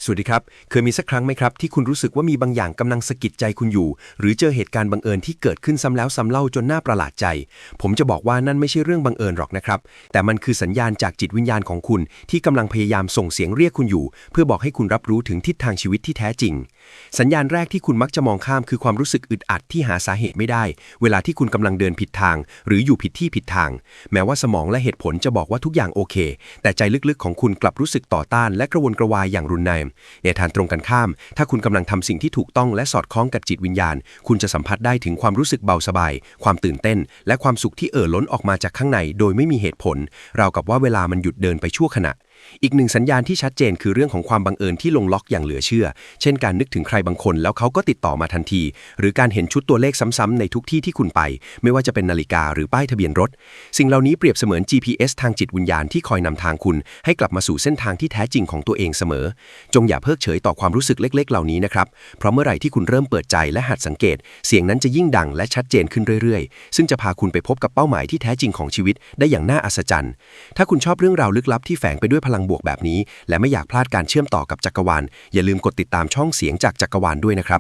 สวัสดีครับเคยมีสักครั้งไหมครับที่คุณรู้สึกว่ามีบางอย่างกำลังสะกิดใจคุณอยู่หรือเจอเหตุการณ์บังเอิญที่เกิดขึ้นซ้ำแล้วซ้ำเล่าจนน่าประหลาดใจผมจะบอกว่านั่นไม่ใช่เรื่องบังเอิญหรอกนะครับแต่มันคือสัญญาณจากจิตวิญญาณของคุณที่กำลังพยายามส่งเสียงเรียกคุณอยู่เพื่อบอกให้คุณรับรู้ถึงทิศทางชีวิตที่แท้จริงสัญญาณแรกที่คุณมักจะมองข้ามคือความรู้สึกอึดอัดที่หาสาเหตุไม่ได้เวลาที่คุณกำลังเดินผิดทางหรืออยู่ผิดที่ผิดทางแม้ว่าสมองและเหตุผลจะบอกว่าทุกอย่างโอเคแต่ใจลึกๆของคุณกลับรู้สึกต่อต้านและกระวนกระวายอย่างรุนแรงในทางตรงกันข้ามถ้าคุณกำลังทำสิ่งที่ถูกต้องและสอดคล้องกับจิตวิญญาณคุณจะสัมผัสได้ถึงความรู้สึกเบาสบายความตื่นเต้นและความสุขที่ล้นออกมาจากข้างในโดยไม่มีเหตุผลราวกับว่าเวลามันหยุดเดินไปชั่วขณะอีกหนึ่งสัญญาณที่ชัดเจนคือเรื่องของความบังเอิญที่ลงล็อกอย่างเหลือเชื่อเช่นการนึกถึงใครบางคนแล้วเขาก็ติดต่อมาทันทีหรือการเห็นชุดตัวเลขซ้ำๆในทุกที่ที่คุณไปไม่ว่าจะเป็นนาฬิกาหรือป้ายทะเบียนรถสิ่งเหล่านี้เปรียบเสมือน GPS ทางจิตวิญญาณที่คอยนำทางคุณให้กลับมาสู่เส้นทางที่แท้จริงของตัวเองเสมอจงอย่าเพิกเฉยต่อความรู้สึกเล็กๆเหล่านี้นะครับเพราะเมื่อไหร่ที่คุณเริ่มเปิดใจและหัดสังเกตเสียงนั้นจะยิ่งดังและชัดเจนขึ้นเรื่อยๆซึ่งจะพาคุณไปพบกับเป้าหมายที่แท้จริงของชีวิตได้อย่างน่าอัศจรรย์ถ้าคุณชอบเรื่องราวลึกลับที่แฝงไปด้วยพลังบวกแบบนี้และไม่อยากพลาดการเชื่อมต่อกับจักรวาลอย่าลืมกดติดตามช่องเสียงจากจักรวาลด้วยนะครับ